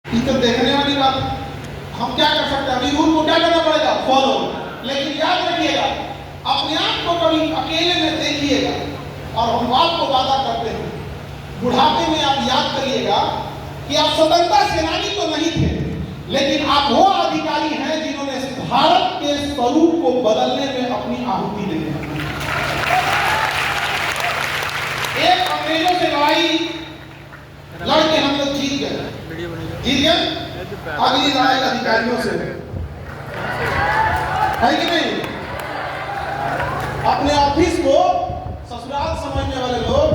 ये तो देखने वाली बात। हम क्या कर सकते हैं? अभी रूल को क्या करना पड़ेगा? फॉलो। लेकिन याद रखिएगा, अपने आप को कभी अकेले में देखिएगा। और हम बात को वादा करते हैं, बुढ़ापे में आप याद करिएगा कि आप स्वतंत्रता सेनानी तो नहीं थे, लेकिन आप वो अधिकारी हैं जिन्होंने भारत के स्वरूप को बदलने में अपनी आहुति दी है। एक अंग्रेजों से लड़ाई लड़के हम लोग जीत गए। अगली लड़ाई अधिकारियों से है कि नहीं? अपने ऑफिस को ससुराल समझने वाले लोग,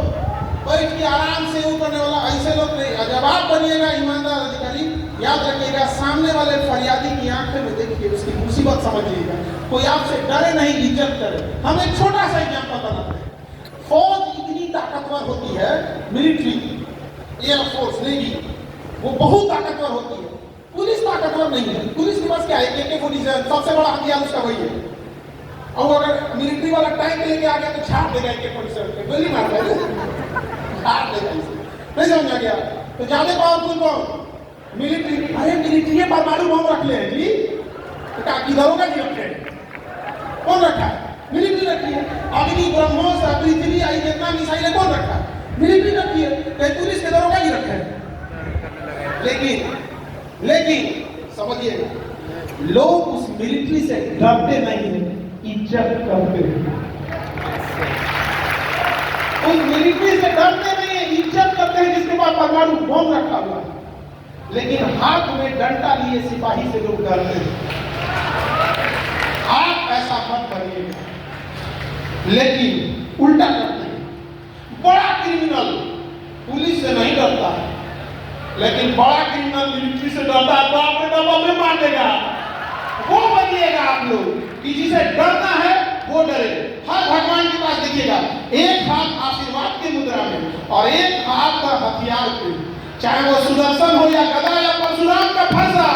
बैठ के आराम से उतरने वाला ऐसे लोग नहीं। जब आप बनिएगा ईमानदार अधिकारी, याद रखिएगा, सामने वाले फरियादी की आंखें में देखिए, उसकी मुसीबत समझिएगा। कोई आपसे डरे नहीं, इज्जत करे। हम एक छोटा सा एग्जाम्पल बनाते हैं। फौज इतनी ताकतवर होती है, मिलिट्री, एयरफोर्स, नेवी, वो बहुत ताकतवर होती है। पुलिस ताकतवर नहीं है। पुलिस के पास क्या है? AK-47 सबसे बड़ा हथियार उसका वही है। और अगर मिलिट्री वाला टैंक लेके आ गया तो छाप देगा AK-47 पे, गोली मार देगा, छाप देगा। नहीं समझा गया? तो ज्यादा पावरफुल कौन? मिलिट्री। अरे मिलिट्री है, परमाणु बम रख ले जी, तो क्या किधरों जी रखे? कौन रखा है? मिलिट्री रखी है। अग्नि, ब्रह्मोस, पृथ्वी, आई जितना मिसाइल है, कौन रखा है? मिलिट्री रखी है। कहीं पुलिस के दरोगा जी रखे हैं? लेकिन समझिए, लोग उस मिलिट्री से डरते नहीं है, इज्जत करते हैं। उस मिलिट्री से डरते नहीं है, इज्जत करते हैं जिसके पास परमाणु बम रखा हुआ है। लेकिन हाथ में डंडा लिए सिपाही से लोग डरते हैं। आप ऐसा मत करिएगा। लेकिन उल्टा करते हैं। बड़ा क्रिमिनल पुलिस से नहीं डरता है, लेकिन बड़ा क्रिमिनल मिलिट्री से डरता है। तो आपने डब्बा में मार देगा। वो बनिएगा आप लोग कि जिसे डरना है वो डरे। हर भगवान के पास देखिएगा, एक हाथ आशीर्वाद की मुद्रा में और एक हाथ का हथियार पे, चाहे वो सुदर्शन हो या गदा या परशुराम का फरसा।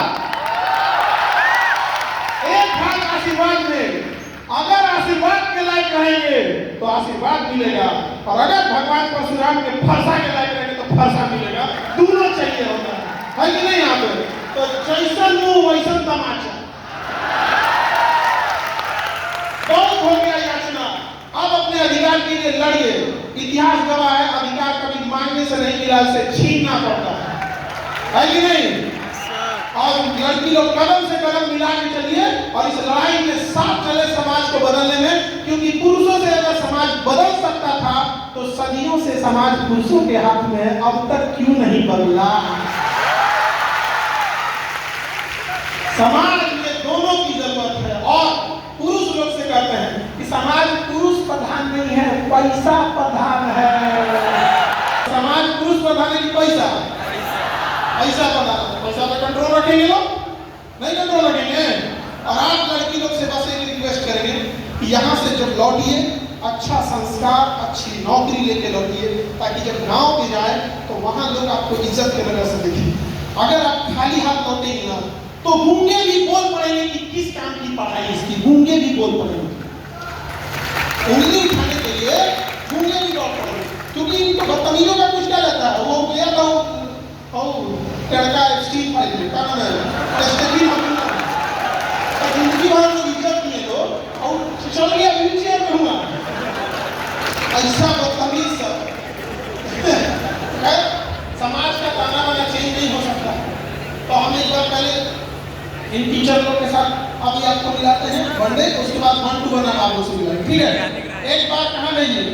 एक हाथ आशीर्वाद में, अगर आशीर्वाद के लायक रहेंगे तो आशीर्वाद मिलेगा, और अगर भगवान परशुराम के फरसा के लायक रहेंगे तो फरसा मिलेगा। दोनों चाहिए होता है कि नहीं? यहाँ पे तो जैसन मुंह वैसन तमाचा। बहुत हो गया याचना, अब अपने अधिकार के लिए लड़िए। इतिहास गवाह है, अधिकार कभी मांगने से नहीं मिला, उसे छीनना पड़ता है कि नहीं? और लड़की लोग कदम से कदम मिला के चलिए और इस लड़ाई के साथ चले समाज को बदलने में। क्योंकि पुरुषों से अगर समाज बदल सकता था तो सदियों से समाज पुरुषों के हाथ में है, अब तक क्यों नहीं बदला? समाज में दोनों की जरूरत है। और पुरुष लोग से कहते हैं कि समाज पुरुष प्रधान नहीं है, पैसा प्रधान है। समाज पुरुष प्रधान है कि पैसा प्रधान? पैसा पर कंट्रोल रखेंगे लोग? नहीं कंट्रोल रखेंगे। और आप लड़की लोग से बस एक रिक्वेस्ट करेंगे कि यहाँ से जब लौटिए, अच्छा संस्कार, अच्छी नौकरी लेके लौटिए, ताकि जब गांव पे जाए तो वहां लोग आपको इज्जत के नजर से देखें। अगर आप खाली हाथ लौटेंगे ना तो गूंगे भी बोल पड़ेंगे कि किस काम की पढ़ाई इसकी। गूंगे भी बोल पड़ेंगे, उंगली उठाने के लिए गूंगे भी बोल पड़ेंगे। क्योंकि इनको बदतमीजों का कुछ क्या रहता है? वो गया था लड़का स्टील फाइल में क्या नाम है, जिंदगी भर लोग इज्जत किए लोग, और चल गया व्हीलचेयर में हुआ। ऐसा बदतमीज सब समाज का ताना वाना चेंज नहीं हो सकता। तो हम एक बार पहले इन टीचर लोग के साथ अभी आपको मिलाते हैं वनडे, उसके बाद 1 to 1 आप लोग से मिलाएंगे, ठीक है? एक बार कहाँ भेजिए